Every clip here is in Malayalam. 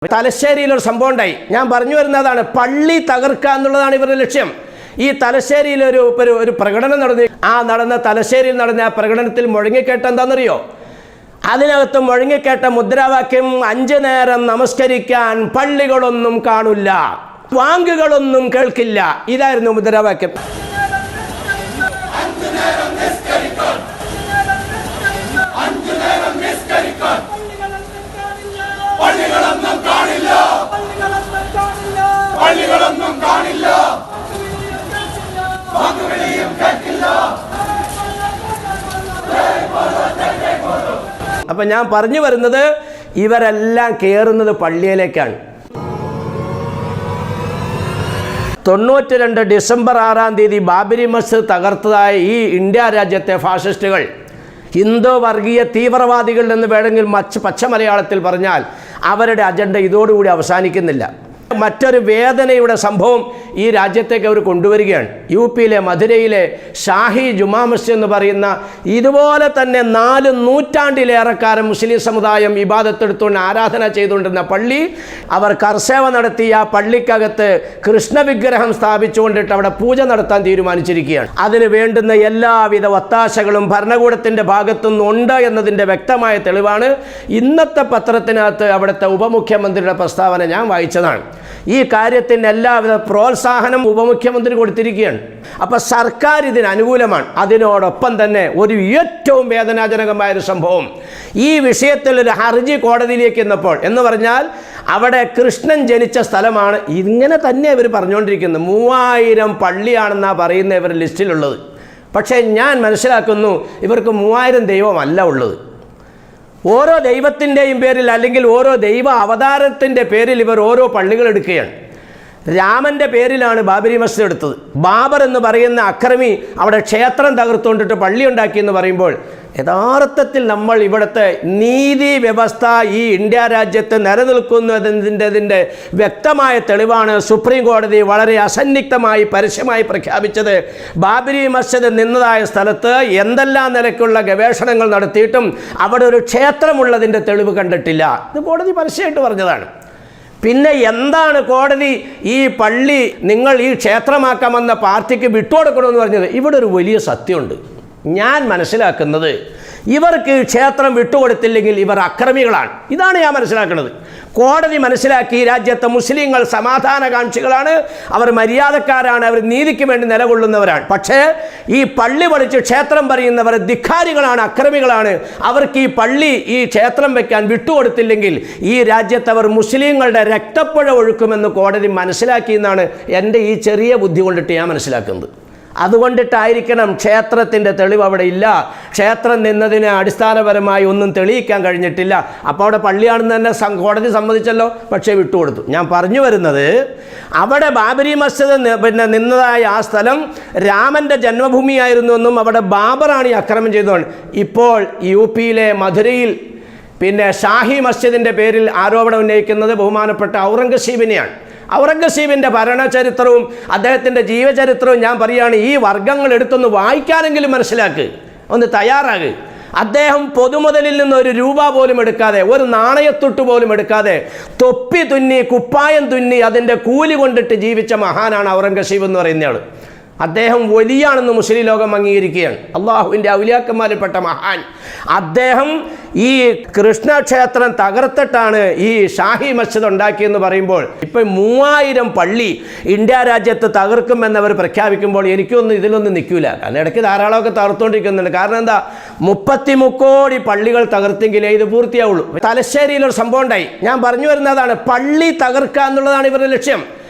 തലശ്ശേരിയിലൊരു സംഭവം ഉണ്ടായി. ഞാൻ പറഞ്ഞു വരുന്നതാണ്, പള്ളി തകർക്കുക എന്നുള്ളതാണ് ഇവരുടെ ലക്ഷ്യം. ഈ തലശ്ശേരിയിൽ ഒരു പ്രകടനം നടന്നു. നടന്ന തലശ്ശേരിയിൽ നടന്ന ആ പ്രകടനത്തിൽ മുഴങ്ങിക്കേട്ട എന്താണെന്നറിയോ? അതിനകത്ത് മുഴങ്ങിക്കേട്ട മുദ്രാവാക്യം 5 നേരം നമസ്കരിക്കാൻ പള്ളികളൊന്നും കാണില്ല, വാങ്കുകളൊന്നും കേൾക്കില്ല. ഇതായിരുന്നു മുദ്രാവാക്യം. അപ്പൊ ഞാൻ പറഞ്ഞു വരുന്നത്, ഇവരെല്ലാം കയറുന്നത് പള്ളിയിലേക്കാണ്. 92 ഡിസംബർ 6-ാം തീയതി ബാബരി മസ്ജിദ് തകർത്തതായ ഈ ഇന്ത്യ രാജ്യത്തെ ഫാഷിസ്റ്റുകൾ, ഹിന്ദു വർഗീയ തീവ്രവാദികൾ എന്ന് വേണമെങ്കിൽ പച്ച മലയാളത്തിൽ പറഞ്ഞാൽ, അവരുടെ അജണ്ട ഇതോടുകൂടി അവസാനിക്കുന്നില്ല. മറ്റൊരു വേദനയുടെ സംഭവം ഈ രാജ്യത്തേക്ക് അവർ കൊണ്ടുവരികയാണ്. യു.പിയിലെ മധുരയിലെ ഷാഹി ജുമാ മസ്ജിദ് എന്ന് പറയുന്ന, ഇതുപോലെ തന്നെ 4 നൂറ്റാണ്ടിലേറെക്കാലം മുസ്ലിം സമുദായം ഇബാദത്തെടുത്തുകൊണ്ട് ആരാധന ചെയ്തുകൊണ്ടിരുന്ന പള്ളി, അവർ കർസേവ നടത്തി ആ പള്ളിക്കകത്ത് കൃഷ്ണവിഗ്രഹം സ്ഥാപിച്ചുകൊണ്ടിട്ട് അവിടെ പൂജ നടത്താൻ തീരുമാനിച്ചിരിക്കുകയാണ്. അതിന് വേണ്ടുന്ന എല്ലാവിധ ഒത്താശകളും ഭരണകൂടത്തിൻ്റെ ഭാഗത്തുനിന്ന് ഉണ്ട് എന്നതിൻ്റെ വ്യക്തമായ തെളിവാണ് ഇന്നത്തെ പത്രത്തിനകത്ത് അവിടുത്തെ ഉപമുഖ്യമന്ത്രിയുടെ പ്രസ്താവന ഞാൻ വായിച്ചതാണ്. ഈ കാര്യത്തിന് എല്ലാവിധ പ്രോത്സാഹനം ഉപമുഖ്യമന്ത്രി കൊടുത്തിരിക്കുകയാണ്. അപ്പോൾ സർക്കാർ ഇതിന് അനുകൂലമാണ്. അതിനോടൊപ്പം തന്നെ ഒരു ഏറ്റവും വേദനാജനകമായൊരു സംഭവം, ഈ വിഷയത്തിൽ ഒരു ഹർജി കോടതിയിലേക്ക് എന്ന് പറഞ്ഞാൽ അവിടെ കൃഷ്ണൻ ജനിച്ച സ്ഥലമാണ്. ഇങ്ങനെ തന്നെ ഇവർ പറഞ്ഞുകൊണ്ടിരിക്കുന്നത്. 3000 പള്ളിയാണെന്നാണ് പറയുന്ന ഇവർ ലിസ്റ്റിലുള്ളത്. പക്ഷേ ഞാൻ മനസ്സിലാക്കുന്നു, ഇവർക്ക് 3000 ദൈവമല്ല ഉള്ളത്. ഓരോ ദൈവത്തിൻ്റെയും പേരിൽ, അല്ലെങ്കിൽ ഓരോ ദൈവ അവതാരത്തിൻ്റെ പേരിൽ ഇവർ ഓരോ പള്ളികൾ എടുക്കുകയാണ്. രാമൻ്റെ പേരിലാണ് ബാബരി മസ്ജിദ് എടുത്തത്. ബാബർ എന്ന് പറയുന്ന അക്രമി അവിടെ ക്ഷേത്രം തകർത്തുകൊണ്ടിട്ട് പള്ളി ഉണ്ടാക്കിയെന്ന് പറയുമ്പോൾ, യഥാർത്ഥത്തിൽ നമ്മൾ ഇവിടുത്തെ നീതി വ്യവസ്ഥ ഈ ഇന്ത്യ രാജ്യത്ത് നിലനിൽക്കുന്നതിൻ്റെ വ്യക്തമായ തെളിവാണ് സുപ്രീം കോടതി വളരെ അസന്നിഗ്ധമായി പരസ്യമായി പ്രഖ്യാപിച്ചത്. ബാബരി മസ്ജിദ് നിന്നതായ സ്ഥലത്ത് എന്തെല്ലാം നിലയ്ക്കുള്ള ഗവേഷണങ്ങൾ നടത്തിയിട്ടും അവിടെ ഒരു ക്ഷേത്രമുള്ളതിൻ്റെ തെളിവ് കണ്ടിട്ടില്ല. ഇത് കോടതി പരസ്യമായിട്ട് പറഞ്ഞതാണ്. പിന്നെ എന്താണ് കോടതി ഈ പള്ളി നിങ്ങൾ ഈ ക്ഷേത്രമാക്കാമെന്ന പാർട്ടിക്ക് വിട്ടുകൊടുക്കണമെന്ന് പറഞ്ഞത്? ഇവിടെ ഒരു വലിയ സത്യമുണ്ട്. ഞാൻ മനസ്സിലാക്കുന്നത്, ഇവർക്ക് ക്ഷേത്രം വിട്ടുകൊടുത്തില്ലെങ്കിൽ ഇവർ അക്രമികളാണ്. ഇതാണ് ഞാൻ മനസ്സിലാക്കുന്നത്. കോടതി മനസ്സിലാക്കി ഈ രാജ്യത്തെ മുസ്ലിങ്ങൾ സമാധാനകാംക്ഷികളാണ്, അവർ മര്യാദക്കാരാണ്, അവർ നീതിക്ക് വേണ്ടി നിലകൊള്ളുന്നവരാണ്. പക്ഷേ ഈ പള്ളി പഠിച്ച് ക്ഷേത്രം പറയുന്നവർ ധിക്കാരികളാണ്, അക്രമികളാണ്. അവർക്ക് ഈ പള്ളി ഈ ക്ഷേത്രം വയ്ക്കാൻ വിട്ടുകൊടുത്തില്ലെങ്കിൽ ഈ രാജ്യത്ത് അവർ മുസ്ലിങ്ങളുടെ രക്തപ്പുഴ ഒഴുക്കുമെന്ന് കോടതി മനസ്സിലാക്കി എന്നാണ് എൻ്റെ ഈ ചെറിയ ബുദ്ധി കൊണ്ടിട്ട് ഞാൻ മനസ്സിലാക്കുന്നത്. അതുകൊണ്ടിട്ടായിരിക്കണം ക്ഷേത്രത്തിൻ്റെ തെളിവ് അവിടെ ഇല്ല. ക്ഷേത്രം നിന്നതിന് അടിസ്ഥാനപരമായി ഒന്നും തെളിയിക്കാൻ കഴിഞ്ഞിട്ടില്ല. അപ്പോൾ അവിടെ പള്ളിയാണെന്ന് തന്നെ കോടതി സമ്മതിച്ചല്ലോ, പക്ഷേ വിട്ടുകൊടുത്തു. ഞാൻ പറഞ്ഞു വരുന്നത്, അവിടെ ബാബരി മസ്ജിദ് നിന്നതായ ആ സ്ഥലം രാമൻ്റെ ജന്മഭൂമിയായിരുന്നു എന്നും അവിടെ ബാബറാണ് ഈ അക്രമം ചെയ്തതാണ്. ഇപ്പോൾ യു.പിയിലെ മധുരയിൽ ഷാഹി മസ്ജിദിൻ്റെ പേരിൽ ആരോപണം ഉന്നയിക്കുന്നത് ബഹുമാനപ്പെട്ട ഔറംഗസീബിനെയാണ്. ഔറംഗസീബിൻ്റെ ഭരണചരിത്രവും അദ്ദേഹത്തിൻ്റെ ജീവചരിത്രവും ഞാൻ പറയുകയാണ്, ഈ വർഗ്ഗങ്ങൾ എടുത്തൊന്ന് വായിക്കാനെങ്കിലും മനസ്സിലാക്ക്, ഒന്ന് തയ്യാറാകുക. അദ്ദേഹം പൊതുമുതലിൽ നിന്ന് ഒരു രൂപ പോലും എടുക്കാതെ, ഒരു നാണയത്തൊട്ട് പോലും എടുക്കാതെ, തൊപ്പി തുന്നി കുപ്പായം തുന്നി അതിൻ്റെ കൂലി കൊണ്ടിട്ട് ജീവിച്ച മഹാനാണ് ഔറംഗസീബ് എന്ന് പറയുന്നയാൾ. അദ്ദേഹം വലിയാണെന്ന് മുസ്ലിം ലോകം അംഗീകരിക്കുകയാണ്. അള്ളാഹുവിൻ്റെ ഔലിയാക്കന്മാരിൽപ്പെട്ട മഹാൻ. അദ്ദേഹം ഈ കൃഷ്ണക്ഷേത്രം തകർത്തിട്ടാണ് ഈ ഷാഹി മസ്ജിദ് ഉണ്ടാക്കിയെന്ന് പറയുമ്പോൾ, ഇപ്പം 3000 പള്ളി ഇന്ത്യ രാജ്യത്ത് തകർക്കുമെന്നവർ പ്രഖ്യാപിക്കുമ്പോൾ എനിക്കൊന്നും ഇതിലൊന്നും നിൽക്കില്ല. കാരണം ഇടയ്ക്ക് ധാരാളമൊക്കെ തകർത്തുകൊണ്ടിരിക്കുന്നുണ്ട്. കാരണം എന്താ, 33 കോടി പള്ളികൾ തകർത്തെങ്കിലേ ഇത് പൂർത്തിയാവുള്ളൂ. തലശ്ശേരിയിലൊരു സംഭവം ഉണ്ടായി. ഞാൻ പറഞ്ഞു വരുന്നതാണ്, പള്ളി തകർക്കുക എന്നുള്ളതാണ് ഇവരുടെ ലക്ഷ്യം.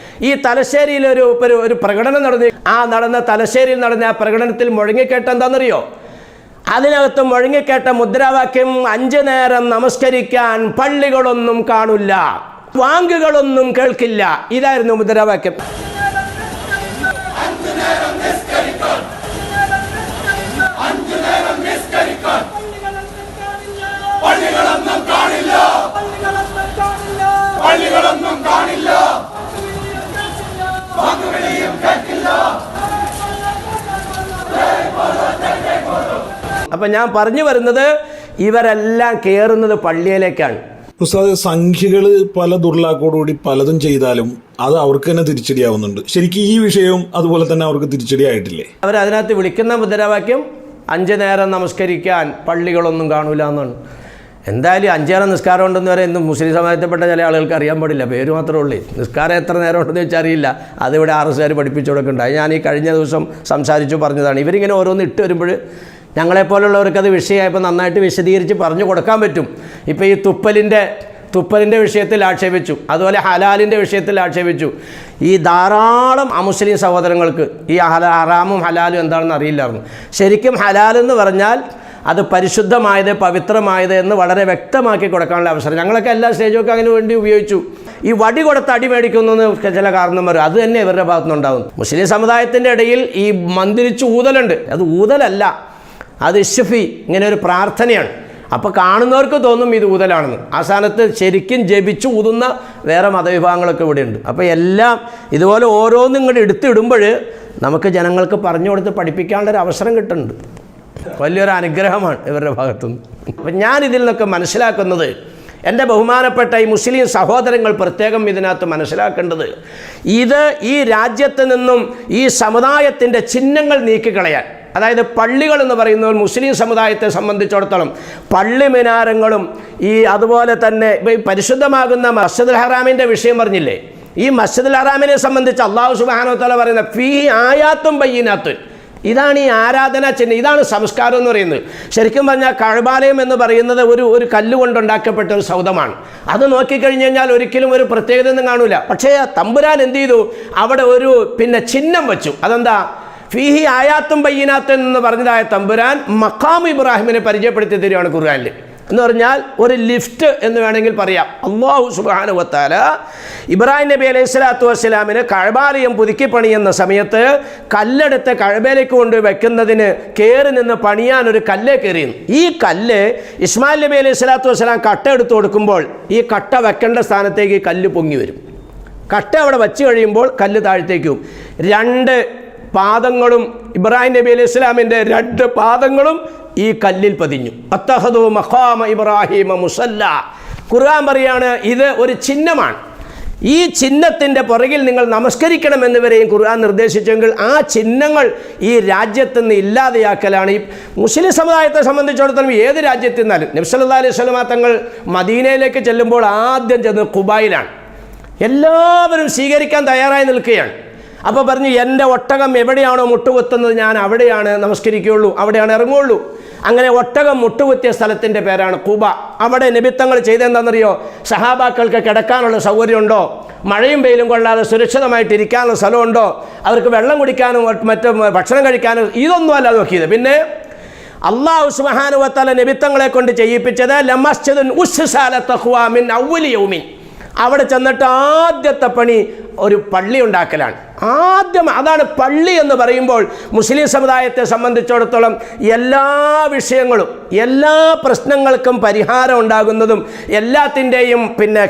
ഈ തലശ്ശേരിയിൽ ഒരു പ്രകടനം നടന്നു. നടന്ന തലശ്ശേരിയിൽ നടന്ന ആ പ്രകടനത്തിൽ മുഴങ്ങിക്കേട്ട എന്താണെന്നറിയോ? അതിനകത്ത് മുഴങ്ങിക്കേട്ട മുദ്രാവാക്യം 5 നേരം നമസ്കരിക്കാൻ പള്ളികളൊന്നും കാണില്ല, വാങ്കുകളൊന്നും കേൾക്കില്ല. ഇതായിരുന്നു മുദ്രാവാക്യം. അപ്പം ഞാൻ പറഞ്ഞു വരുന്നത്, ഇവരെല്ലാം കയറുന്നത് പള്ളിയിലേക്കാണ്. ഉസ്താദ്, സംഖ്യകൾ പല ദുർലാക്കോടുകൂടി പലതും ചെയ്താലും അത് അവർക്ക് തന്നെ തിരിച്ചടിയാവുന്നുണ്ട്. ശരിക്കും ഈ വിഷയവും അതുപോലെ തന്നെ അവർക്ക് തിരിച്ചടിയായിട്ടില്ലേ? അവരതിനകത്ത് വിളിക്കുന്ന മുദ്രാവാക്യം 5 നേരം നമസ്കരിക്കാൻ പള്ളികളൊന്നും കാണൂല എന്നാണ്. എന്തായാലും 5 നേരം നിസ്കാരം ഉണ്ടെന്ന് വരെ ഇന്ന് മുസ്ലിം സമുദായത്തിൽപ്പെട്ട ചില ആളുകൾക്ക് അറിയാൻ പാടില്ല, പേര് മാത്രമേ ഉള്ളൂ. നിസ്കാരം എത്ര നേരം ഉണ്ടെന്ന് വെച്ചാൽ അറിയില്ല. അതിവിടെ RSകാർ പഠിപ്പിച്ചു കൊടുക്കുന്നുണ്ടായി. ഞാൻ ഈ കഴിഞ്ഞ ദിവസം സംസാരിച്ചു പറഞ്ഞതാണ്. ഇവരിങ്ങനെ ഓരോന്ന് ഇട്ട് വരുമ്പോൾ ഞങ്ങളെപ്പോലുള്ളവർക്ക് അത് വിഷയമായപ്പോൾ നന്നായിട്ട് വിശദീകരിച്ച് പറഞ്ഞു കൊടുക്കാൻ പറ്റും. ഇപ്പോൾ ഈ തുപ്പലിൻ്റെ വിഷയത്തിൽ ആക്ഷേപിച്ചു, അതുപോലെ ഹലാലിൻ്റെ വിഷയത്തിൽ ആക്ഷേപിച്ചു. ഈ ധാരാളം അമുസ്ലിം സഹോദരങ്ങൾക്ക് ഈ ഹറാമും ഹലാലും എന്താണെന്ന് അറിയില്ലായിരുന്നു. ശരിക്കും ഹലാലെന്ന് പറഞ്ഞാൽ അത് പരിശുദ്ധമായത്, പവിത്രമായത് എന്ന് വളരെ വ്യക്തമാക്കി കൊടുക്കാനുള്ള അവസരം ഞങ്ങളൊക്കെ എല്ലാ സ്റ്റേജൊക്കെ അതിന് വേണ്ടി ഉപയോഗിച്ചു. ഈ വടി കൊടുത്ത് അടി മേടിക്കുന്നു ചില കാരണം വരും, അത് തന്നെ ഇവരുടെ ഭാഗത്തുനിന്നുണ്ടാകും. മുസ്ലിം സമുദായത്തിൻ്റെ ഇടയിൽ ഈ മന്ദിരിച്ച് ഊതലുണ്ട്. അത് ഊതലല്ല, അത് ഇഷ്ഫി, ഇങ്ങനെ ഒരു പ്രാർത്ഥനയാണ്. അപ്പോൾ കാണുന്നവർക്ക് തോന്നും ഇത് ഊതലാണെന്ന്. ആ സ്ഥാനത്ത് ശരിക്കും ജപിച്ച് ഊതുന്ന വേറെ മതവിഭാഗങ്ങളൊക്കെ ഇവിടെയുണ്ട്. അപ്പോൾ എല്ലാം ഇതുപോലെ ഓരോന്നും ഇങ്ങോട്ട് എടുത്തിടുമ്പോൾ നമുക്ക് ജനങ്ങൾക്ക് പറഞ്ഞു കൊടുത്ത് പഠിപ്പിക്കാനുള്ളൊരു അവസരം കിട്ടുന്നുണ്ട്. വലിയൊരു അനുഗ്രഹമാണ് ഇവരുടെ ഭാഗത്തുനിന്ന്. അപ്പം ഞാനിതിൽ നിന്നൊക്കെ മനസ്സിലാക്കുന്നത്, എൻ്റെ ബഹുമാനപ്പെട്ട ഈ മുസ്ലിം സഹോദരങ്ങൾ പ്രത്യേകം ഇതിനകത്ത് മനസ്സിലാക്കേണ്ടത്, ഇത് ഈ രാജ്യത്ത് നിന്നും ഈ സമുദായത്തിൻ്റെ ചിഹ്നങ്ങൾ നീക്കിക്കളയാൻ, അതായത് പള്ളികൾ എന്ന് പറയുന്നത് മുസ്ലിം സമുദായത്തെ സംബന്ധിച്ചിടത്തോളം പള്ളി മിനാരങ്ങളും ഈ അതുപോലെ തന്നെ ഈ പരിശുദ്ധമാകുന്ന മസ്ജിദുൽ ഹറാമിൻ്റെ വിഷയം പറഞ്ഞില്ലേ, ഈ മസ്ജിദുൽ ഹറാമിനെ സംബന്ധിച്ച് അല്ലാഹു സുബ്ഹാനഹു വ തആല പറയുന്ന ഫീ ആയാത്തും ബയ്യിനാത്തുൻ, ഇതാണ് ഈ ആരാധനാ ചിഹ്നം, ഇതാണ് സംസ്കാരം എന്ന് പറയുന്നത്. ശരിക്കും പറഞ്ഞാൽ കഅബാലയം എന്ന് പറയുന്നത് ഒരു കല്ലുകൊണ്ടുണ്ടാക്കപ്പെട്ട ഒരു സൗധമാണ്. അത് നോക്കിക്കഴിഞ്ഞ് കഴിഞ്ഞാൽ ഒരിക്കലും ഒരു പ്രത്യേകത ഒന്നും കാണൂല. പക്ഷേ തമ്പുരാൻ എന്ത് ചെയ്തു, അവിടെ ഒരു ചിഹ്നം വെച്ചു. അതെന്താ? ഫീഹി ആയാത്തും ബയ്യിനാത്തുൻ എന്ന് പറഞ്ഞതായ തമ്പുരാൻ മഖാം ഇബ്രാഹിമിനെ പരിചയപ്പെടുത്തി തരികയാണ് ഖുർആനിൽ. എന്ന് പറഞ്ഞാൽ ഒരു ലിഫ്റ്റ് എന്ന് വേണമെങ്കിൽ പറയാം. അല്ലാഹു സുബ്ഹാനഹു വ തആല ഇബ്രാഹിം നബി അലൈഹി സ്വലാത്തു വസ്സലാമിന് കഅബാലയം പുതുക്കി പണിയുന്ന സമയത്ത് കല്ലെടുത്ത് കഅബയിലേക്ക് കൊണ്ട് വെക്കുന്നതിന് കയറി നിന്ന് പണിയാൻ ഒരു കല്ല് കയറിയിരുന്നു. ഈ കല്ല് ഇസ്മായിൽ നബി അലൈഹി സ്വലാത്തു വസ്സലാം കട്ട എടുത്ത് കൊടുക്കുമ്പോൾ ഈ കട്ട വെക്കേണ്ട സ്ഥാനത്തേക്ക് ഈ കല്ല് പൊങ്ങി വരും. കട്ട അവിടെ വെച്ച് കഴിയുമ്പോൾ കല്ല് താഴത്തേക്കും. 2 പാദങ്ങളും ഇബ്രാഹിം നബി അലൈഹി ഇസ്ലാമിൻ്റെ 2 പാദങ്ങളും ഈ കല്ലിൽ പതിഞ്ഞു. അത്തഖദു മഖാമ ഇബ്രാഹിമ മുസല്ല. ഖുർആൻ പറയാണ് ഇത് ഒരു ചിഹ്നമാണ്. ഈ ചിഹ്നത്തിൻ്റെ പുറകിൽ നിങ്ങൾ നമസ്കരിക്കണമെന്നുവരെയും ഖുർആൻ നിർദ്ദേശിച്ചെങ്കിൽ ആ ചിഹ്നങ്ങൾ ഈ രാജ്യത്ത് നിന്ന് ഇല്ലാതെയാക്കലാണ്. ഈ മുസ്ലിം സമുദായത്തെ സംബന്ധിച്ചിടത്തോളം ഏത് രാജ്യത്ത് നിന്നാലും നബി സല്ലല്ലാഹു അലൈഹി വസല്ലമ തങ്ങൾ മദീനയിലേക്ക് ചെല്ലുമ്പോൾ ആദ്യം ചെന്നത് ഖുബായിലാണ്. എല്ലാവരും സ്വീകരിക്കാൻ തയ്യാറായി നിൽക്കുകയാണ്. അപ്പോൾ പറഞ്ഞു, എൻ്റെ ഒട്ടകം എവിടെയാണോ മുട്ടുകുത്തുന്നത് ഞാൻ അവിടെയാണ് നമസ്കരിക്കുകയുള്ളൂ, അവിടെയാണ് ഇറങ്ങുകയുള്ളൂ. അങ്ങനെ ഒട്ടകം മുട്ടുകുത്തിയ സ്ഥലത്തിൻ്റെ പേരാണ് ഖുബ. അവിടെ നബിത്തങ്ങൾ ചെയ്തെന്താണെന്നറിയോ? സഹാബാക്കൾക്ക് കിടക്കാനുള്ള സൗകര്യമുണ്ടോ, മഴയും വെയിലും കൊള്ളാതെ സുരക്ഷിതമായിട്ട് ഇരിക്കാനുള്ള സ്ഥലമുണ്ടോ, അവർക്ക് വെള്ളം കുടിക്കാനും മറ്റു ഭക്ഷണം കഴിക്കാനും ഇതൊന്നും അല്ല നോക്കിയത്. പിന്നെ അല്ലാഹു സുബ്ഹാനഹു വ തആല നബിത്തങ്ങളെ കൊണ്ട് ചെയ്യിപ്പിച്ചത് ലമസ്ജിദുൻ ഉസ്സിസ അലാ തഖ്വ മിൻ അവ്വലി യൗമിൻ. അവിടെ ചെന്നിട്ട് ആദ്യത്തെ പണി ഒരു പള്ളി ഉണ്ടാക്കലാണ്. ആദ്യം അതാണ് പള്ളി എന്ന് പറയുമ്പോൾ മുസ്ലിം സമുദായത്തെ സംബന്ധിച്ചിടത്തോളം എല്ലാ വിഷയങ്ങളും എല്ലാ പ്രശ്നങ്ങൾക്കും പരിഹാരം ഉണ്ടാകുന്നതും എല്ലാത്തിൻ്റെയും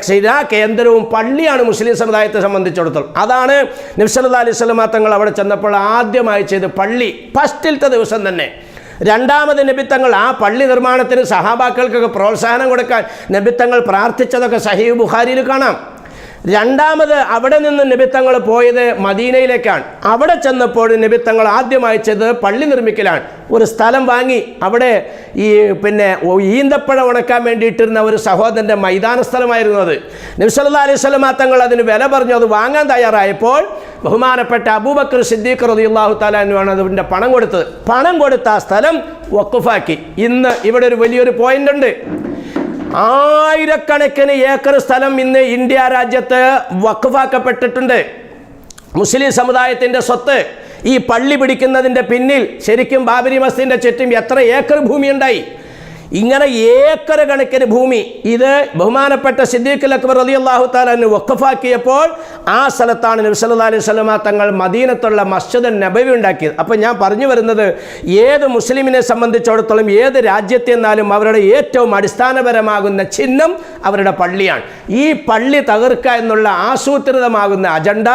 ശിരാ കേന്ദ്രവും പള്ളിയാണ് മുസ്ലിം സമുദായത്തെ സംബന്ധിച്ചിടത്തോളം. അതാണ് നബി സല്ലല്ലാഹു അലൈഹി വസല്ലം തങ്ങൾ അവിടെ ചെന്നപ്പോൾ ആദ്യമായി ചെയ്ത് പള്ളി. ഫസ്റ്റിലത്തെ ദിവസം തന്നെ. രണ്ടാമത് നബിത്തങ്ങൾ ആ പള്ളി നിർമ്മാണത്തിന് സഹാബാക്കൾക്കൊക്കെ പ്രോത്സാഹനം കൊടുക്കാൻ നബിത്തങ്ങൾ പ്രാർത്ഥിച്ചതൊക്കെ സഹീഹ് ബുഖാരിയിൽ കാണാം. രണ്ടാമത് അവിടെ നിന്ന് നബിത്തങ്ങൾ പോയത് മദീനയിലേക്കാണ്. അവിടെ ചെന്നപ്പോൾ നബിത്തങ്ങൾ ആദ്യമായി ചെയ്തത് പള്ളി നിർമ്മിക്കലാണ്. ഒരു സ്ഥലം വാങ്ങി അവിടെ ഈ ഈന്തപ്പഴം ഉണക്കാൻ വേണ്ടിയിട്ടിരുന്ന ഒരു സഹോദരൻ്റെ മൈതാന സ്ഥലമായിരുന്നു അത്. നബി സല്ലല്ലാഹു അലൈഹി വസല്ലം തങ്ങൾ അതിന് വില പറഞ്ഞു. അത് വാങ്ങാൻ തയ്യാറായപ്പോൾ ബഹുമാനപ്പെട്ട അബൂബക്കർ സിദ്ദീഖ് റളിയല്ലാഹു തആല അൻഹുവാണ് അതിൻ്റെ പണം കൊടുത്തത്. പണം കൊടുത്ത ആ സ്ഥലം വഖഫാക്കി. ഇന്ന് ഇവിടെ ഒരു വലിയൊരു പോയിന്റ് ഉണ്ട്. 1000കണക്കിന് ഏക്കർ സ്ഥലം ഇന്ന് ഇന്ത്യ രാജ്യത്ത് വഖഫാക്കപ്പെട്ടിട്ടുണ്ട്. മുസ്ലിം സമുദായത്തിൻ്റെ സ്വത്ത്. ഈ പള്ളി പിടിക്കുന്നതിൻ്റെ പിന്നിൽ ശരിക്കും ബാബരി മസ്ജിദിൻ്റെ ചുറ്റും എത്ര ഏക്കർ ഭൂമി ഉണ്ടായി? ഇങ്ങനെ ഏക്കർ കണക്കിന് ഭൂമി ഇത് ബഹുമാനപ്പെട്ട സിദ്ദീഖുൽ അക്ബർ റളിയല്ലാഹു തആല അൻഹു വഖഫാക്കിയപ്പോൾ ആ സ്ഥലത്താണ് നബി സല്ലല്ലാഹു അലൈഹി വസല്ലം തങ്ങൾ മദീനത്തുള്ള മസ്ജിദ് നബവി ഉണ്ടാക്കിയത്. അപ്പോൾ ഞാൻ പറഞ്ഞു വരുന്നത്, ഏത് മുസ്ലിമിനെ സംബന്ധിച്ചിടത്തോളം ഏത് രാജ്യത്തെന്നാലും അവരുടെ ഏറ്റവും അടിസ്ഥാനപരമാകുന്ന ചിഹ്നം അവരുടെ പള്ളിയാണ്. ഈ പള്ളി തകർക്കുക എന്നുള്ള ആസൂത്രിതമാകുന്ന അജണ്ട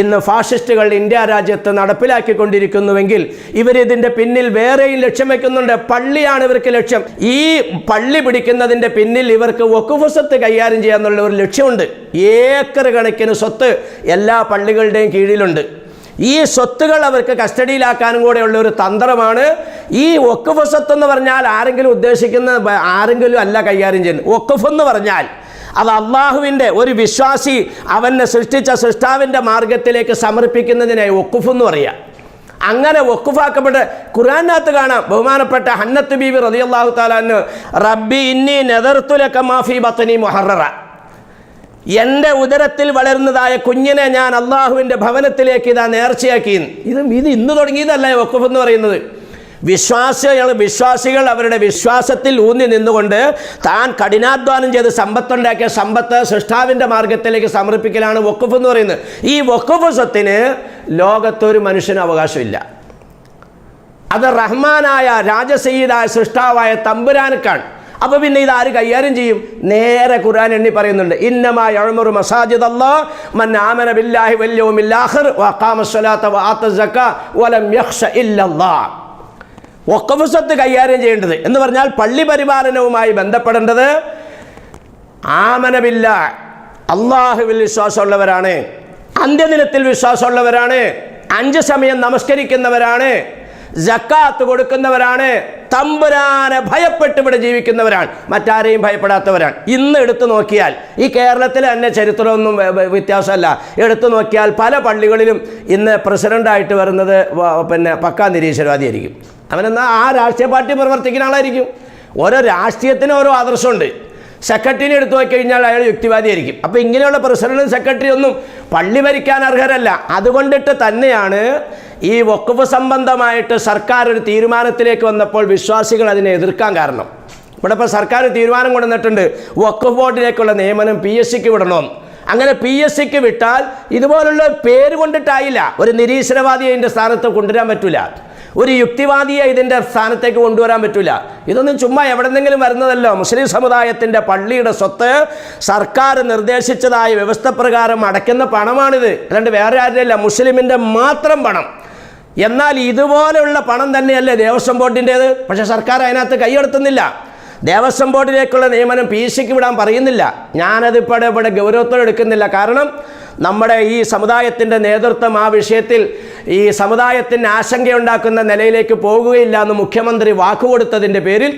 ഇന്ന് ഫാഷിസ്റ്റുകൾ ഇന്ത്യ രാജ്യത്ത് നടപ്പിലാക്കിക്കൊണ്ടിരിക്കുന്നുവെങ്കിൽ ഇവരിതിൻ്റെ പിന്നിൽ വേറെയും ലക്ഷ്യം വയ്ക്കുന്നുണ്ട്. പള്ളിയാണ് ഇവർക്ക് ലക്ഷ്യം. ഈ ഈ പള്ളി പിടിക്കുന്നതിൻ്റെ പിന്നിൽ ഇവർക്ക് വഖഫ് സ്വത്ത് കൈകാര്യം ചെയ്യാന്നുള്ള ഒരു ലക്ഷ്യമുണ്ട്. ഏക്കർ കണക്കിന് സ്വത്ത് എല്ലാ പള്ളികളുടെയും കീഴിലുണ്ട്. ഈ സ്വത്തുകൾ അവർക്ക് കസ്റ്റഡിയിലാക്കാനും കൂടെയുള്ള ഒരു തന്ത്രമാണ്. ഈ വഖഫ് സ്വത്ത് എന്ന് പറഞ്ഞാൽ ആരെങ്കിലും ഉദ്ദേശിക്കുന്ന ആരെങ്കിലും അല്ല കൈകാര്യം ചെയ്യുന്നത്. വഖഫ് എന്ന് പറഞ്ഞാൽ അത് അള്ളാഹുവിൻ്റെ ഒരു വിശ്വാസി അവനെ സൃഷ്ടിച്ച സൃഷ്ടാവിൻ്റെ മാർഗത്തിലേക്ക് സമർപ്പിക്കുന്നതിനായി വഖഫ് എന്ന് പറയുക. അങ്ങനെ വഖഫാക്കപ്പെട്ട ഖുർആനകത്ത് കാണാം. ബഹുമാനപ്പെട്ട ഹന്നത്ത് ബീവി റളിയല്ലാഹു തആല അൻഹ റബ്ബി ഇന്നി നദർതു ലക മാ ഫീ ബത്നി മുഹററ, എൻ്റെ ഉദരത്തിൽ വളരുന്നതായ കുഞ്ഞിനെ ഞാൻ അള്ളാഹുവിൻ്റെ ഭവനത്തിലേക്ക് ഇതാ നേർച്ചയാക്കി. ഇത് ഇന്ന് തുടങ്ങിയതല്ല വഖഫ് എന്ന് പറയുന്നത്. വിശ്വാസികൾ അവരുടെ വിശ്വാസത്തിൽ ഊന്നി നിന്നുകൊണ്ട് താൻ കഠിനാധ്വാനം ചെയ്ത് സമ്പത്തുണ്ടാക്കിയ സമ്പത്ത് സൃഷ്ടാവിൻ്റെ മാർഗത്തിലേക്ക് സമർപ്പിക്കലാണ് വഖഫ് എന്ന് പറയുന്നത്. ഈ വഖഫ് സ്വത്തിന് ലോകത്തൊരു മനുഷ്യന് അവകാശമില്ല. അത് റഹ്മാനായ രാജസയ്യിദായ സൃഷ്ടാവായ തമ്പുരാനുക്കാണ്. അപ്പോൾ പിന്നെ ഇത് ആര് കൈകാര്യം ചെയ്യും? നേരെ ഖുർആൻ എണ്ണി പറയുന്നുണ്ട്, ഇന്നമാ യഅ്മുറു മസാജിദല്ലാഹ് മൻ ആമന ബില്ലാഹി വൽ യൗമിൽ ആഖിർ വഅഖാമ സ്വലാത്ത വആത സക്കാ വലം യഖ്ശ ഇല്ലല്ലാഹ്. വഖഫ് സ്വത്ത് കൈകാര്യം ചെയ്യേണ്ടത് എന്ന് പറഞ്ഞാൽ പള്ളി പരിപാലനവുമായി ബന്ധപ്പെടേണ്ടത് ആമന ബില്ലാഹ്, അള്ളാഹുവിൽ വിശ്വാസമുള്ളവരാണ്, അന്ത്യദിനത്തിൽ വിശ്വാസമുള്ളവരാണ്, 5 സമയം നമസ്കരിക്കുന്നവരാണ്, സക്കാത്ത് കൊടുക്കുന്നവരാണ്, തമ്പുരാനെ ഭയപ്പെട്ട് ഇവിടെ ജീവിക്കുന്നവരാണ്, മറ്റാരെയും ഭയപ്പെടാത്തവരാണ്. ഇന്ന് എടുത്തു നോക്കിയാൽ ഈ കേരളത്തിലെ തന്നെ ചരിത്രമൊന്നും വ്യത്യാസമല്ല. എടുത്തു നോക്കിയാൽ പല പള്ളികളിലും ഇന്ന് പ്രസിഡൻ്റായിട്ട് വരുന്നത് പക്കാ നിരീശ്വരവാദിയായിരിക്കും. അവനെന്നാൽ ആ രാഷ്ട്രീയ പാർട്ടി പ്രവർത്തിക്കുന്ന ആളായിരിക്കും. ഓരോ രാഷ്ട്രീയത്തിന് ഓരോ ആദർശമുണ്ട്. സെക്രട്ടറിനെ എടുത്തു നോക്കിക്കഴിഞ്ഞാൽ അയാൾ യുക്തിവാദിയായിരിക്കും. അപ്പോൾ ഇങ്ങനെയുള്ള പ്രസിഡന്റും സെക്രട്ടറി ഒന്നും പള്ളി ഭരിക്കാൻ അർഹരല്ല. അതുകൊണ്ടിട്ട് തന്നെയാണ് ഈ വഖഫ് സംബന്ധമായിട്ട് സർക്കാർ ഒരു തീരുമാനത്തിലേക്ക് വന്നപ്പോൾ വിശ്വാസികൾ അതിനെ എതിർക്കാൻ കാരണം. ഇവിടെ ഇപ്പോൾ സർക്കാർ തീരുമാനം കൊണ്ടുവന്നിട്ടുണ്ട്, വഖഫ് ബോർഡിലേക്കുള്ള നിയമനം PSCക്ക് വിടണമെന്ന്. അങ്ങനെ PSCക്ക് വിട്ടാൽ ഇതുപോലുള്ള പേര് കൊണ്ടിട്ടായില്ല. ഒരു നിരീശ്വരവാദിയെ ഇതിൻ്റെ സ്ഥാനത്ത് കൊണ്ടുവരാൻ പറ്റില്ല, ഒരു യുക്തിവാദിയെ ഇതിൻ്റെ സ്ഥാനത്തേക്ക് കൊണ്ടുവരാൻ പറ്റില്ല. ഇതൊന്നും ചുമ്മാ എവിടെന്നെങ്കിലും വരുന്നതല്ലോ. മുസ്ലിം സമുദായത്തിൻ്റെ പള്ളിയുടെ സ്വത്ത് സർക്കാർ നിർദ്ദേശിച്ചതായ വ്യവസ്ഥ പ്രകാരം അടയ്ക്കുന്ന പണമാണിത്, അല്ലാണ്ട് വേറെ ആരുടെയല്ല, മുസ്ലിമിൻ്റെ മാത്രം പണം. എന്നാൽ ഇതുപോലെയുള്ള പണം തന്നെയല്ലേ ദേവസ്വം ബോർഡിൻ്റേത്. പക്ഷേ സർക്കാർ അതിനകത്ത് കൈയെടുത്തുന്നില്ല. ദേവസ്വം ബോർഡിലേക്കുള്ള നിയമനം PSCക്ക് വിടാൻ പറയുന്നില്ല. ഞാനതിപ്പോൾ ഇവിടെ ഗൗരവത്തോടെ എടുക്കുന്നില്ല. കാരണം നമ്മുടെ ഈ സമുദായത്തിൻ്റെ നേതൃത്വം ആ വിഷയത്തിൽ ഈ സമുദായത്തിന് ആശങ്കയുണ്ടാക്കുന്ന നിലയിലേക്ക് പോകുകയില്ല എന്ന് മുഖ്യമന്ത്രി വാക്കുകൊടുത്തതിൻ്റെ പേരിൽ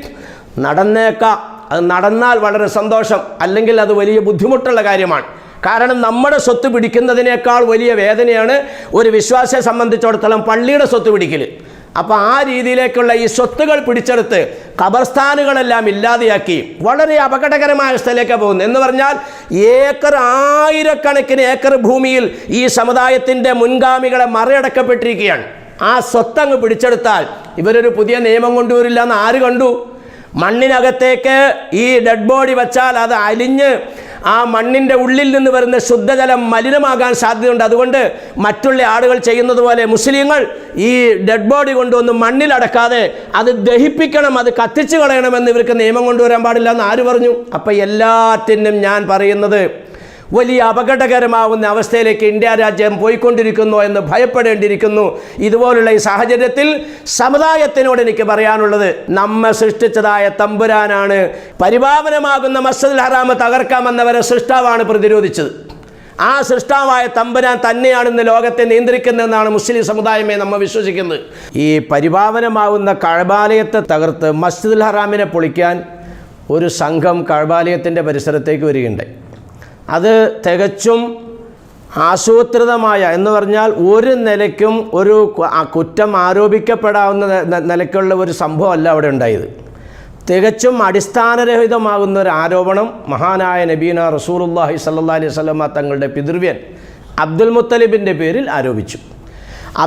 നടന്നേക്കാം. അത് നടന്നാൽ വളരെ സന്തോഷം, അല്ലെങ്കിൽ അത് വലിയ ബുദ്ധിമുട്ടുള്ള കാര്യമാണ്. കാരണം നമ്മുടെ സ്വത്ത് പിടിക്കുന്നതിനേക്കാൾ വലിയ വേദനയാണ് ഒരു വിശ്വാസിയെ സംബന്ധിച്ചിടത്തോളം പള്ളിയുടെ സ്വത്ത് പിടിക്കൽ. അപ്പോൾ ആ രീതിയിലേക്കുള്ള ഈ സ്വത്തുകൾ പിടിച്ചെടുത്ത് ഖബർസ്ഥാനുകളെല്ലാം ഇല്ലാതെയാക്കി വളരെ അപകടകരമായ സ്ഥലത്തേക്കാണ് പോകുന്നത്. എന്ന് പറഞ്ഞാൽ ആയിരക്കണക്കിന് ഏക്കർ ഭൂമിയിൽ ഈ സമുദായത്തിൻ്റെ മുൻഗാമികളെ മറികടക്കപ്പെട്ടിരിക്കുകയാണ്. ആ സ്വത്തങ്ങ് പിടിച്ചെടുത്താൽ ഇവരൊരു പുതിയ നിയമം കൊണ്ടുവരില്ല എന്ന് ആര് കണ്ടു? മണ്ണിനകത്തേക്ക് ഈ ഡെഡ് ബോഡി വച്ചാൽ അത് അലിഞ്ഞ് ആ മണ്ണിൻ്റെ ഉള്ളിൽ നിന്ന് വരുന്ന ശുദ്ധജലം മലിനമാകാൻ സാധ്യതയുണ്ട്. അതുകൊണ്ട് മറ്റുള്ള ആളുകൾ ചെയ്യുന്നത് പോലെ മുസ്ലിങ്ങൾ ഈ ഡെഡ് ബോഡി കൊണ്ടുവന്ന് മണ്ണിലടക്കാതെ അത് ദഹിപ്പിക്കണം, അത് കത്തിച്ച് കളയണമെന്ന് ഇവർക്ക് നിയമം കൊണ്ടുവരാൻ പാടില്ല എന്ന് ആര് പറഞ്ഞു? അപ്പം എല്ലാറ്റിനും ഞാൻ പറയുന്നത് വലിയ അപകടകരമാവുന്ന അവസ്ഥയിലേക്ക് ഇന്ത്യ രാജ്യം പോയിക്കൊണ്ടിരിക്കുന്നു എന്ന് ഭയപ്പെടേണ്ടിയിരിക്കുന്നു. ഇതുപോലുള്ള ഈ സാഹചര്യത്തിൽ സമുദായത്തിനോട് എനിക്ക് പറയാനുള്ളത്, നമ്മെ സൃഷ്ടിച്ചതായ തമ്പുരാനാണ്. പരിപാവനമാകുന്ന മസ്ജിദുൽ ഹറാം തകർക്കാമെന്നവരെ സൃഷ്ടാവാണ് പ്രതിരോധിച്ചത്. ആ സൃഷ്ടാവായ തമ്പുരാൻ തന്നെയാണ് ഇന്ന് ലോകത്തെ നിയന്ത്രിക്കുന്നതെന്നാണ് മുസ്ലിം സമുദായമേ നമ്മൾ വിശ്വസിക്കുന്നത്. ഈ പരിപാവനമാകുന്ന കഅബാലയത്തെ തകർത്ത് മസ്ജിദുൽ ഹറാമിനെ പൊളിക്കാൻ ഒരു സംഘം കഅബാലയത്തിൻ്റെ പരിസരത്തേക്ക് വരികയുണ്ടായി. അത് തികച്ചും ആസൂത്രിതമായ, എന്ന് പറഞ്ഞാൽ ഒരു നിലയ്ക്കും ഒരു കുറ്റം ആരോപിക്കപ്പെടാവുന്ന നിലയ്ക്കുള്ള ഒരു സംഭവമല്ല അവിടെ ഉണ്ടായത്. തികച്ചും അടിസ്ഥാനരഹിതമാകുന്ന ഒരു ആരോപണം മഹാനായ നബീന റസൂലുള്ളാഹി സ്വല്ലല്ലാഹി അലൈഹി വസല്ലം തങ്ങളുടെ പിതൃവ്യൻ അബ്ദുൽ മുത്തലിബിൻ്റെ പേരിൽ ആരോപിച്ചു.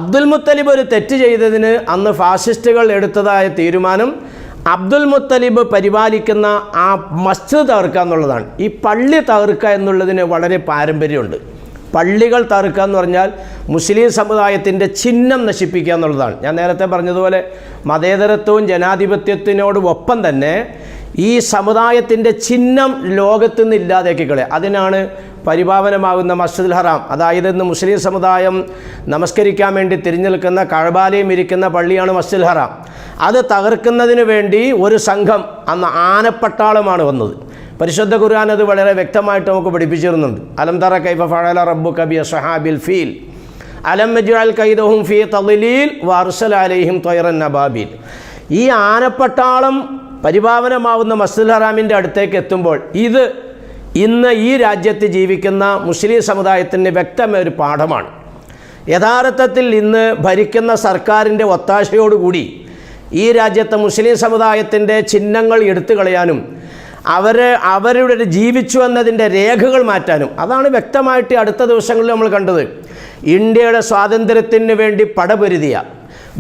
അബ്ദുൽ മുത്തലിബ് ഒരു തെറ്റ് ചെയ്തതിന് അന്ന് ഫാസിസ്റ്റുകൾ എടുത്തതായ തീരുമാനം അബ്ദുൽ മുത്തലിബ് പരിപാലിക്കുന്ന ആ മസ്ജിദ് തകർക്കുക എന്നുള്ളതാണ്. ഈ പള്ളി തകർക്കുക എന്നുള്ളതിന് വളരെ പാരമ്പര്യമുണ്ട്. പള്ളികൾ തകർക്കുക എന്ന് പറഞ്ഞാൽ മുസ്ലിം സമുദായത്തിൻ്റെ ചിഹ്നം നശിപ്പിക്കുക എന്നുള്ളതാണ്. ഞാൻ നേരത്തെ പറഞ്ഞതുപോലെ മതേതരത്വവും ജനാധിപത്യത്തിനോട് ഒപ്പം തന്നെ ഈ സമുദായത്തിൻ്റെ ചിഹ്നം ലോകത്തു നിന്ന് ഇല്ലാതാക്കി കളയുക. അതിനാണ് പരിപാവനമാകുന്ന മസ്ജിദുൽ ഹറാം, അതായത് ഇന്ന് മുസ്ലിം സമുദായം നമസ്കരിക്കാൻ വേണ്ടി തിരിഞ്ഞു നിൽക്കുന്ന കഅബയിലും ഇരിക്കുന്ന പള്ളിയാണ് മസ്ജിദുൽ ഹറാം. അത് തകർക്കുന്നതിന് വേണ്ടി ഒരു സംഘം അന്ന് ആനപ്പട്ടാളമാണ് വന്നത്. പരിശുദ്ധ ഖുർആൻ അത് വളരെ വ്യക്തമായിട്ട് നമുക്ക് പഠിപ്പിച്ചിരുന്നുണ്ട്. അലം തറ കൈഫ ഫഅല റബ്ബുക ബി അസ്ഹാബിൽ ഫീൽ അലം യജ്അൽ കൈദഹും ഫീ തദ്ലീൽ വഅർസല അലൈഹിം ത്വയ്റൻ അബാബിൽ. ഈ ആനപ്പട്ടാളം പരിപാവനമാവുന്ന മസ്ജിദുൽ ഹറാമിൻ്റെ അടുത്തേക്ക് എത്തുമ്പോൾ ഇത് ഇന്ന് ഈ രാജ്യത്ത് ജീവിക്കുന്ന മുസ്ലിം സമുദായത്തിന് വ്യക്തമായ ഒരു പാഠമാണ്. യഥാർത്ഥത്തിൽ ഇന്ന് ഭരിക്കുന്ന സർക്കാരിൻ്റെ ഒത്താശയോടുകൂടി ഈ രാജ്യത്തെ മുസ്ലിം സമുദായത്തിൻ്റെ ചിഹ്നങ്ങൾ എടുത്തു കളയാനും അവരുടെ ജീവിച്ചു എന്നതിൻ്റെ രേഖകൾ മാറ്റാനും അതാണ് വ്യക്തമായിട്ട് അടുത്ത ദിവസങ്ങളിൽ നമ്മൾ കണ്ടത്. ഇന്ത്യയുടെ സ്വാതന്ത്ര്യത്തിന് വേണ്ടി പടപൊരുതിയ,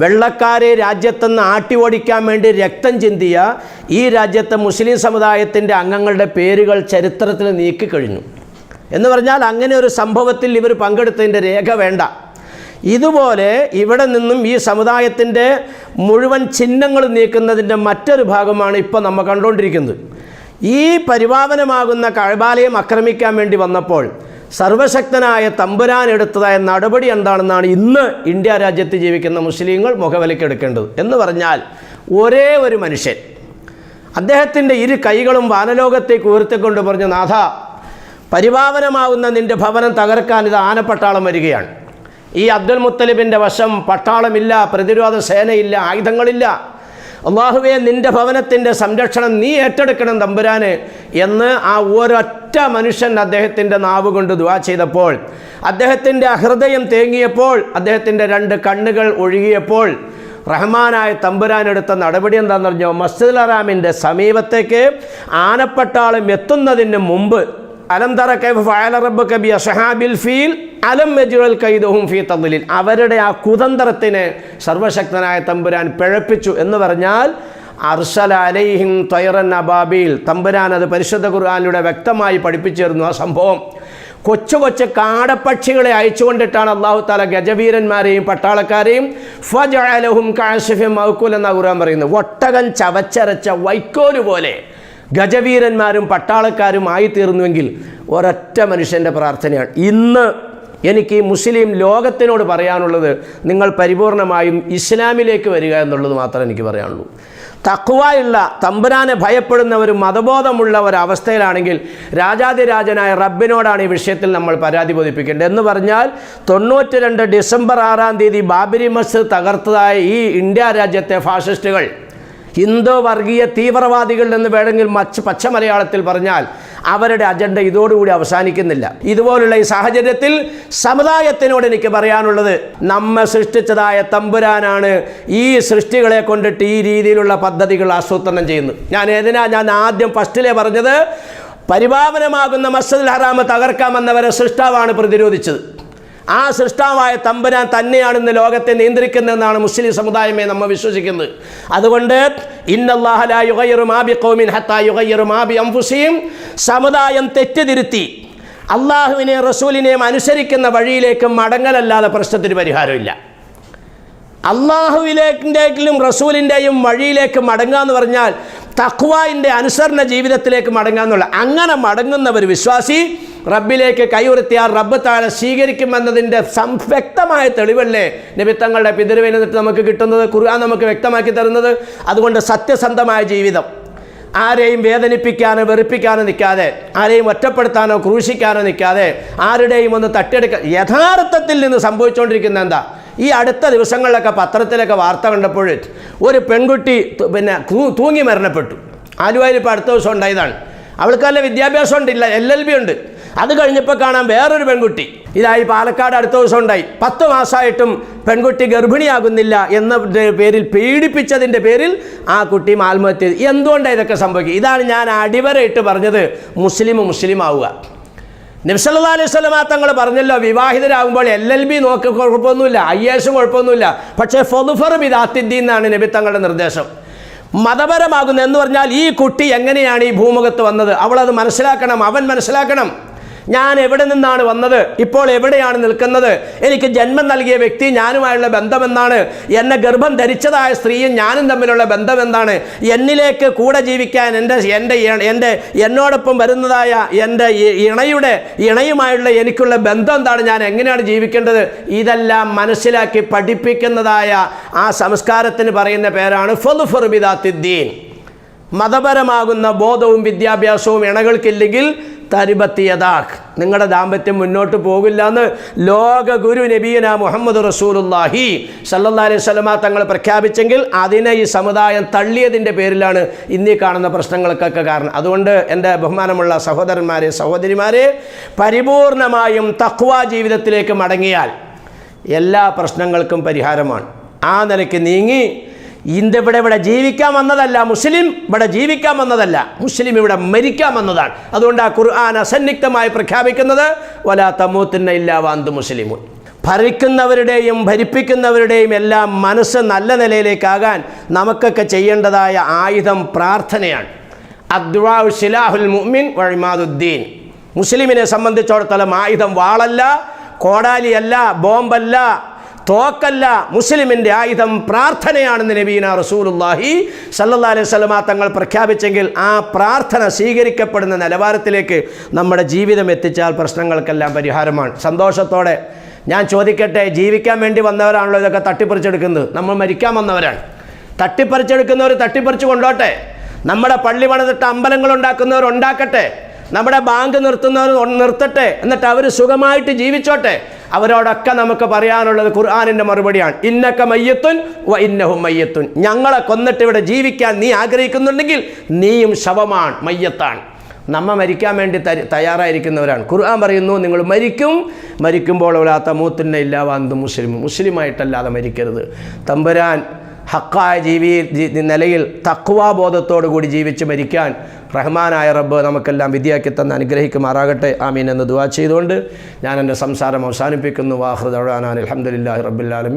വെള്ളക്കാരെ രാജ്യത്തുനിന്ന് ആട്ടി ഓടിക്കാൻ വേണ്ടി രക്തം ചിന്തിയ ഈ രാജ്യത്തെ മുസ്ലിം സമുദായത്തിൻ്റെ അംഗങ്ങളുടെ പേരുകൾ ചരിത്രത്തിൽ നീക്കിക്കഴിഞ്ഞു എന്ന് പറഞ്ഞാൽ അങ്ങനെ ഒരു സംഭവത്തിൽ ഇവർ പങ്കെടുത്തതിൻ്റെ രേഖ വേണ്ട. ഇതുപോലെ ഇവിടെ നിന്നും ഈ സമുദായത്തിൻ്റെ മുഴുവൻ ചിഹ്നങ്ങൾ നീക്കുന്നതിൻ്റെ മറ്റൊരു ഭാഗമാണ് ഇപ്പോൾ നമ്മൾ കണ്ടുകൊണ്ടിരിക്കുന്നത്. ഈ പരിപാവനമാകുന്ന കഅബാലയം ആക്രമിക്കാൻ വേണ്ടി വന്നപ്പോൾ സർവശക്തനായ തമ്പുരാൻ എടുത്തതായ നടപടി എന്താണെന്നാണ് ഇന്ന് ഇന്ത്യ രാജ്യത്ത് ജീവിക്കുന്ന മുസ്ലിങ്ങൾ മുഖവിലക്കെടുക്കേണ്ടത്. എന്ന് പറഞ്ഞാൽ ഒരേ ഒരു മനുഷ്യൻ അദ്ദേഹത്തിൻ്റെ ഇരു കൈകളും വാനലോകത്തേക്ക് ഉയർത്തിക്കൊണ്ട് പറഞ്ഞു, നാഥ, പരിപാവനമാവുന്ന നിൻ്റെ ഭവനം തകർക്കാൻ ഇത് ആനപ്പട്ടാളം വരികയാണ്. ഈ അബ്ദുൽ മുത്തലിബിൻ്റെ വശം പട്ടാളമില്ല, പ്രതിരോധ സേനയില്ല, ആയുധങ്ങളില്ല. അല്ലാഹുവേ, നിൻ്റെ ഭവനത്തിൻ്റെ സംരക്ഷണം നീ ഏറ്റെടുക്കണം തമ്പുരാന് എന്ന് ആ ഒരൊറ്റ മനുഷ്യൻ അദ്ദേഹത്തിൻ്റെ നാവ് കൊണ്ട് ദുആ ചെയ്തപ്പോൾ, അദ്ദേഹത്തിൻ്റെ ഹൃദയം തേങ്ങിയപ്പോൾ, അദ്ദേഹത്തിൻ്റെ 2 കണ്ണുകൾ ഒഴുകിയപ്പോൾ റഹ്മാനായ തമ്പുരാൻ എടുത്ത നടപടി എന്താണെന്ന് പറഞ്ഞോ, മസ്ജിദുൽ ഹറാമിൻ്റെ സമീപത്തേക്ക് ആനപ്പട്ടാളം എത്തുന്നതിന് മുമ്പ് അലം തറ കൈഫ ഫഅല റബ്ബുക ബി അസ്ഹാബിൽ ഫീൽ അലം യജ്അൽ കൈദഹും ഫീ തദ്ലീൽ. അവരുടെ ആ കുതന്ത്രത്തിന് സർവശക്തനായ തമ്പുരാൻ പിഴപ്പിച്ചു എന്ന് പറഞ്ഞാൽ അർസല അലൈഹിം ത്വയ്റൻ അബാബീൽ. തമ്പുരാൻ അത് പരിശുദ്ധ ഖുർആനിലൂടെ വ്യക്തമായി പഠിപ്പിച്ചിരുന്നു. ആ സംഭവം കൊച്ചു കൊച്ചു കാടപ്പക്ഷികളെ അയച്ചുകൊണ്ടിട്ടാണ് അല്ലാഹു തആല ഗജവീരന്മാരെയും പട്ടാളക്കാരെയും ഫജഅലഹും കഅസ്ഫിൻ മഅ്കൂൽ എന്ന ഖുർആൻ പറയുന്നത്. ഒട്ടകം ചവച്ചരച്ച വൈക്കോല് പോലെ ഗജവീരന്മാരും പട്ടാളക്കാരും ആയിത്തീർന്നുവെങ്കിൽ ഒരൊറ്റ മനുഷ്യൻ്റെ പ്രാർത്ഥനയാണ്. ഇന്ന് എനിക്ക് ഈ മുസ്ലിം ലോകത്തിനോട് പറയാനുള്ളത്, നിങ്ങൾ പരിപൂർണമായും ഇസ്ലാമിലേക്ക് വരിക എന്നുള്ളത് മാത്രമേ എനിക്ക് പറയാനുള്ളൂ. തഖ്വയുള്ള, തമ്പുരാനെ ഭയപ്പെടുന്നവരും മതബോധമുള്ള ഒരവസ്ഥയിലാണെങ്കിൽ രാജാതിരാജനായ റബ്ബിനോടാണ് ഈ വിഷയത്തിൽ നമ്മൾ പരാതി ബോധിപ്പിക്കേണ്ടത്. എന്ന് പറഞ്ഞാൽ 92 ഡിസംബർ 6-ാം തീയതി ബാബരി മസ്ജിദ് തകർത്തതായ ഈ ഇന്ത്യ രാജ്യത്തെ ഫാഷിസ്റ്റുകൾ ഹിന്ദു വർഗീയ തീവ്രവാദികൾ എന്ന് വേണമെങ്കിൽ പച്ച മലയാളത്തിൽ പറഞ്ഞാൽ അവരുടെ അജണ്ട ഇതോടുകൂടി അവസാനിക്കുന്നില്ല. ഇതുപോലുള്ള ഈ സാഹചര്യത്തിൽ സമുദായത്തിനോട് എനിക്ക് പറയാനുള്ളത്, നമ്മെ സൃഷ്ടിച്ചതായ തമ്പുരാനാണ് ഈ സൃഷ്ടികളെ കൊണ്ടിട്ട് ഈ രീതിയിലുള്ള പദ്ധതികൾ ആസൂത്രണം ചെയ്യുന്നത്. ഞാൻ ആദ്യം ഫസ്റ്റിലെ പറഞ്ഞത്, പരിപാവനമാകുന്ന മസ്ജിദുൽ ഹറാം തകർക്കാമെന്നവരെ സൃഷ്ടാവാണ് പ്രതിരോധിച്ചത്. ആ സൃഷ്ടാവായ തമ്പുരാൻ തന്നെയാണ് ഇന്ന് ലോകത്തെ നിയന്ത്രിക്കുന്നതെന്നാണ് മുസ്ലിം സമുദായമേ നമ്മൾ വിശ്വസിക്കുന്നത്. അതുകൊണ്ട് ഇന്നല്ലാഹ ലാ യുഗയ്യിറു മാ ബിഖൗമിൻ ഹത്താ യുഗയ്യിറു മാ ബി അൻഫുസിഹിം, സമുദായം തെറ്റിതിരുത്തി അള്ളാഹുവിനെയും റസൂലിനെയും അനുസരിക്കുന്ന വഴിയിലേക്ക് മടങ്ങലല്ലാതെ പ്രശ്നത്തിന് പരിഹാരമില്ല. അള്ളാഹുവിലേക്കും റസൂലിൻ്റെയും വഴിയിലേക്ക് മടങ്ങുക എന്ന് പറഞ്ഞാൽ തഖ്വായിൻ്റെ അനുസരണ ജീവിതത്തിലേക്ക് മടങ്ങുക എന്നുള്ള, അങ്ങനെ മടങ്ങുന്നവർ വിശ്വാസി റബ്ബിലേക്ക് കൈയുയർത്തിയാൽ റബ്ബ് താഴെ സ്വീകരിക്കുമെന്നതിൻ്റെ വ്യക്തമായ തെളിവല്ലേ നബി തങ്ങളുടെ പിതൃവിൽ നിന്നിട്ട് നമുക്ക് കിട്ടുന്നത്, ഖുർആൻ നമുക്ക് വ്യക്തമാക്കി തരുന്നത്. അതുകൊണ്ട് സത്യസന്ധമായ ജീവിതം, ആരെയും വേദനിപ്പിക്കാനോ വെറുപ്പിക്കാനോ നിൽക്കാതെ, ആരെയും ഒറ്റപ്പെടുത്താനോ ക്രൂശിക്കാനോ നിൽക്കാതെ, ആരുടെയും ഒന്ന് തട്ടിയെടുക്കാൻ, യഥാർത്ഥത്തിൽ നിന്ന് സംഭവിച്ചുകൊണ്ടിരിക്കുന്ന എന്താ, ഈ അടുത്ത ദിവസങ്ങളിലൊക്കെ പത്രത്തിലൊക്കെ വാർത്ത കണ്ടപ്പോൾ ഒരു പെൺകുട്ടി തൂങ്ങി മരണപ്പെട്ടു. ആലുവയിൽ ഇപ്പോൾ അടുത്ത ദിവസം ഉണ്ടായതാണ്. അവൾക്ക് നല്ല വിദ്യാഭ്യാസം ഉണ്ടില്ല, LLB ഉണ്ട്. അത് കഴിഞ്ഞപ്പോൾ കാണാൻ വേറൊരു പെൺകുട്ടി ഇതായി പാലക്കാട് അടുത്ത ദിവസം ഉണ്ടായി. 10 മാസമായിട്ടും പെൺകുട്ടി ഗർഭിണിയാകുന്നില്ല എന്ന പേരിൽ, പീഡിപ്പിച്ചതിൻ്റെ പേരിൽ ആ കുട്ടി ആത്മഹത്യ ചെയ്തു. എന്തുകൊണ്ടാണ് ഇതൊക്കെ സംഭവിക്കുക? ഇതാണ് ഞാൻ അടിവരയിട്ട് പറഞ്ഞത്, മുസ്ലിം ആവുക. നബി സല്ലല്ലാഹു അലൈഹി വസല്ലം തങ്ങൾ പറഞ്ഞല്ലോ, വിവാഹിതരാകുമ്പോൾ LLB നോക്കി കുഴപ്പമൊന്നുമില്ല, IAS കുഴപ്പമൊന്നുമില്ല, പക്ഷേ ഫദ്ഫർ ബിദാത്തിദ്ദീൻ എന്നാണ് നബി തങ്ങളുടെ നിർദ്ദേശം. മതപരമാകുന്ന എന്ന് പറഞ്ഞാൽ ഈ കുട്ടി എങ്ങനെയാണ് ഈ ഭൂമുഖത്ത് വന്നത്, അവളത് മനസ്സിലാക്കണം, അവൻ മനസ്സിലാക്കണം. ഞാൻ എവിടെ നിന്നാണ് വന്നത്, ഇപ്പോൾ എവിടെയാണ് നിൽക്കുന്നത്, എനിക്ക് ജന്മം നൽകിയ വ്യക്തി ഞാനുമായുള്ള ബന്ധമെന്താണ്, എന്നെ ഗർഭം ധരിച്ചതായ സ്ത്രീയും ഞാനും തമ്മിലുള്ള ബന്ധം എന്താണ്, എന്നിലേക്ക് കൂടെ ജീവിക്കാൻ എന്നോടൊപ്പം വരുന്നതായ എൻ്റെ ഇണയുമായുള്ള എനിക്കുള്ള ബന്ധം എന്താണ്, ഞാൻ എങ്ങനെയാണ് ജീവിക്കേണ്ടത്, ഇതെല്ലാം മനസ്സിലാക്കി പഠിപ്പിക്കുന്നതായ ആ സംസ്കാരത്തിന് പറയുന്ന പേരാണ് ഫളുഫർ ബിദാത്തിദ്ദീൻ. മതപരമാകുന്ന ബോധവും വിദ്യാഭ്യാസവും ഇണകൾക്കില്ലെങ്കിൽ തരിബത്തിയദാഖ്, നിങ്ങളുടെ ദാമ്പത്യം മുന്നോട്ട് പോകില്ല എന്ന് ലോക ഗുരു നബിയന മുഹമ്മദ് റസൂലുള്ളാഹി സല്ലല്ലാഹു അലൈഹി വസല്ലമ തങ്ങൾ പ്രഖ്യാപിച്ചെങ്കിൽ അതിനെ ഈ സമുദായം തള്ളിയതിൻ്റെ പേരിലാണ് ഇന്നീ കാണുന്ന പ്രശ്നങ്ങൾക്കൊക്കെ കാരണം. അതുകൊണ്ട് എൻ്റെ ബഹുമാനമുള്ള സഹോദരന്മാരെ സഹോദരിമാരെ, പരിപൂർണമായും തഖ്വ ജീവിതത്തിലേക്ക് മടങ്ങിയാൽ എല്ലാ പ്രശ്നങ്ങൾക്കും പരിഹാരമാണ്. ആ നിലയ്ക്ക് നീങ്ങി ഇവിടെ ജീവിക്കാൻ വന്നതല്ല മുസ്ലിം, ഇവിടെ ജീവിക്കാൻ വന്നതല്ല മുസ്ലിം, ഇവിടെ മരിക്കാൻ വന്നതാണ്. അതുകൊണ്ട് ആ ഖുർആൻ അസന്നിഗ്ധമായി പ്രഖ്യാപിക്കുന്നത് വലാ തമൂത്തുന്ന ഇല്ലാ വഅന്തും മുസ്ലിമൂൻ. ഭരിക്കുന്നവരുടെയും ഭരിപ്പിക്കുന്നവരുടെയും എല്ലാം മനസ്സ് നല്ല നിലയിലേക്കാകാൻ നമുക്കൊക്കെ ചെയ്യേണ്ടതായ ആയുധം പ്രാർത്ഥനയാണ്. അദ്ദുആഉ സിലാഹുൽ മുഅ്മിൻ വഇമാദുദ്ദീൻ. മുസ്ലിമിനെ സംബന്ധിച്ചിടത്തോളം ആയുധം വാളല്ല, കോടാലിയല്ല, ബോംബല്ല, തോക്കല്ല. മുസ്ലിമിൻ്റെ ആയുധം പ്രാർത്ഥനയാണെന്ന് നബീന റസൂലുള്ളാഹി സല്ലല്ലാഹു അലൈഹി വസല്ലമ തങ്ങൾ പ്രഖ്യാപിച്ചെങ്കിൽ ആ പ്രാർത്ഥന സ്വീകരിക്കപ്പെടുന്ന നിലവാരത്തിലേക്ക് നമ്മുടെ ജീവിതം എത്തിച്ചാൽ പ്രശ്നങ്ങൾക്കെല്ലാം പരിഹാരമാണ്. സന്തോഷത്തോടെ ഞാൻ ചോദിക്കട്ടെ, ജീവിക്കാൻ വേണ്ടി വന്നവരാണല്ലോ ഇതൊക്കെ തട്ടിപ്പറിച്ചെടുക്കുന്നത്? നമ്മൾ മരിക്കാൻ വന്നവരാണ്. തട്ടിപ്പറിച്ചെടുക്കുന്നവർ തട്ടിപ്പറിച്ച് കൊണ്ടോട്ടെ, നമ്മുടെ പള്ളി പണിതിട്ട് അമ്പലങ്ങൾ ഉണ്ടാക്കുന്നവർ ഉണ്ടാക്കട്ടെ, നമ്മുടെ ബാങ്ക് നിർത്തുന്നവർ നിർത്തട്ടെ, എന്നിട്ട് അവർ സുഖമായിട്ട് ജീവിച്ചോട്ടെ. അവരോടൊക്കെ നമുക്ക് പറയാനുള്ളത് ഖുർആനിൻ്റെ മറുപടിയാണ്, ഇന്നക മയ്യത്തുൻ വ ഇന്നഹും മയ്യത്തുൻ. ഞങ്ങളെ കൊന്നിട്ട് ഇവിടെ ജീവിക്കാൻ നീ ആഗ്രഹിക്കുന്നുണ്ടെങ്കിൽ നീയും ശവമാണ്, മയ്യത്താണ്. നമ്മ മരിക്കാൻ വേണ്ടി തയ്യാറായിരിക്കുന്നവരാണ്. ഖുർആൻ പറയുന്നു, നിങ്ങൾ മരിക്കുമ്പോൾ വലാ തമൂത്തുന്ന ഇല്ലാ വഅന്തും മുസ്ലിമൂൻ. മുസ്ലിമായിട്ടല്ലാതെ മരിക്കരുത്. തമ്പുരാൻ ഹക്കായ നിലയിൽ തഖ്വാബോധത്തോടു കൂടി ജീവിച്ച് മരിക്കാൻ റഹ്മാനായ റബ്ബ് നമുക്കെല്ലാം വിധിയാക്കി തന്ന് അനുഗ്രഹിക്കുമാറാകട്ടെ. ആമീൻ എന്ന് ദുആ ചെയ്തുകൊണ്ട് ഞാൻ എൻ്റെ സംസാരം അവസാനിപ്പിക്കുന്നു. വാഖിറു ദഅ്വാനാ അൽഹംദുലില്ലാഹി റബ്ബിൽ ആലമീൻ.